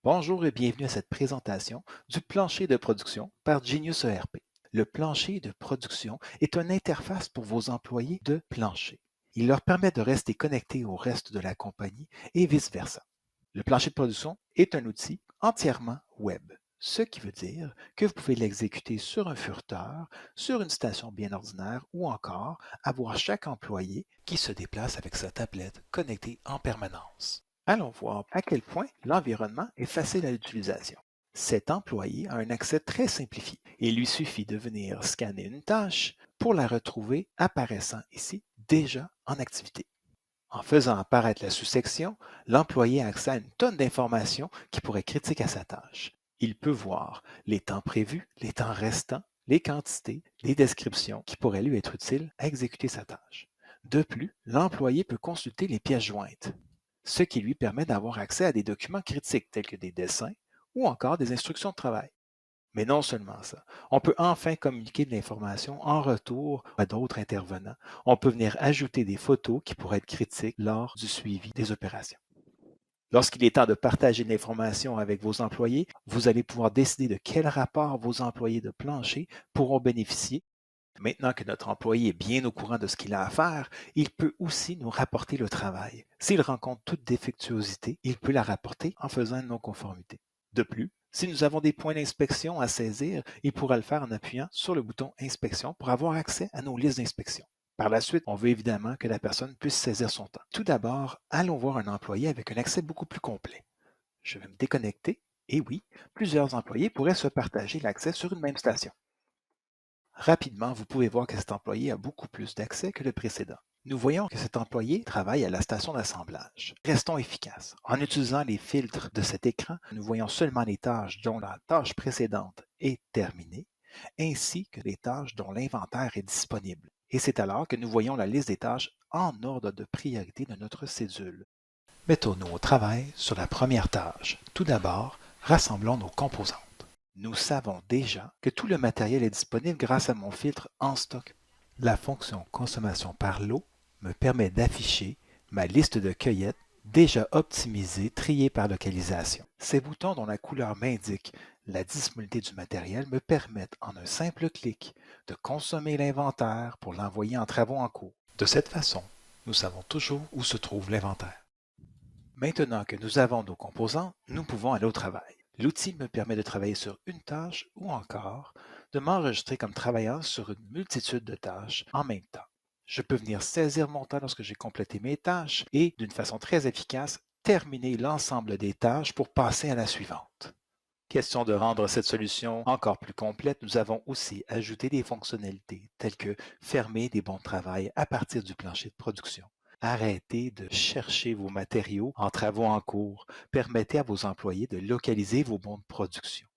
Bonjour et bienvenue à cette présentation du plancher de production par Genius ERP. Le plancher de production est une interface pour vos employés de plancher. Il leur permet de rester connectés au reste de la compagnie et vice-versa. Le plancher de production est un outil entièrement web, ce qui veut dire que vous pouvez l'exécuter sur un furteur, sur une station bien ordinaire ou encore avoir chaque employé qui se déplace avec sa tablette connectée en permanence. Allons voir à quel point l'environnement est facile à l'utilisation. Cet employé a un accès très simplifié. Il lui suffit de venir scanner une tâche pour la retrouver apparaissant ici déjà en activité. En faisant apparaître la sous-section, l'employé a accès à une tonne d'informations qui pourraient être critiques à sa tâche. Il peut voir les temps prévus, les temps restants, les quantités, les descriptions qui pourraient lui être utiles à exécuter sa tâche. De plus, l'employé peut consulter les pièces jointes, ce qui lui permet d'avoir accès à des documents critiques tels que des dessins ou encore des instructions de travail. Mais non seulement ça, on peut enfin communiquer de l'information en retour à d'autres intervenants. On peut venir ajouter des photos qui pourraient être critiques lors du suivi des opérations. Lorsqu'il est temps de partager de l'information avec vos employés, vous allez pouvoir décider de quel rapport vos employés de plancher pourront bénéficier. Maintenant que notre employé est bien au courant de ce qu'il a à faire, il peut aussi nous rapporter le travail. S'il rencontre toute défectuosité, il peut la rapporter en faisant une non-conformité. De plus, si nous avons des points d'inspection à saisir, il pourra le faire en appuyant sur le bouton Inspection pour avoir accès à nos listes d'inspection. Par la suite, on veut évidemment que la personne puisse saisir son temps. Tout d'abord, allons voir un employé avec un accès beaucoup plus complet. Je vais me déconnecter et oui, plusieurs employés pourraient se partager l'accès sur une même station. Rapidement, vous pouvez voir que cet employé a beaucoup plus d'accès que le précédent. Nous voyons que cet employé travaille à la station d'assemblage. Restons efficaces. En utilisant les filtres de cet écran, nous voyons seulement les tâches dont la tâche précédente est terminée, ainsi que les tâches dont l'inventaire est disponible. Et c'est alors que nous voyons la liste des tâches en ordre de priorité de notre cédule. Mettons-nous au travail sur la première tâche. Tout d'abord, rassemblons nos composantes. Nous savons déjà que tout le matériel est disponible grâce à mon filtre en stock. La fonction consommation par lot me permet d'afficher ma liste de cueillettes déjà optimisée, triée par localisation. Ces boutons dont la couleur m'indique la disponibilité du matériel me permettent en un simple clic de consommer l'inventaire pour l'envoyer en travaux en cours. De cette façon, nous savons toujours où se trouve l'inventaire. Maintenant que nous avons nos composants, nous pouvons aller au travail. L'outil me permet de travailler sur une tâche ou encore de m'enregistrer comme travailleur sur une multitude de tâches en même temps. Je peux venir saisir mon temps lorsque j'ai complété mes tâches et, d'une façon très efficace, terminer l'ensemble des tâches pour passer à la suivante. Question de rendre cette solution encore plus complète, nous avons aussi ajouté des fonctionnalités telles que fermer des bons de travail à partir du plancher de production. Arrêtez de chercher vos matériaux en travaux en cours. Permettez à vos employés de localiser vos bons de production.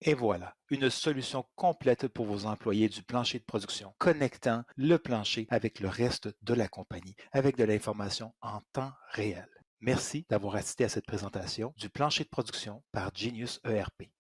Et voilà, une solution complète pour vos employés du plancher de production, connectant le plancher avec le reste de la compagnie, avec de l'information en temps réel. Merci d'avoir assisté à cette présentation du plancher de production par Genius ERP.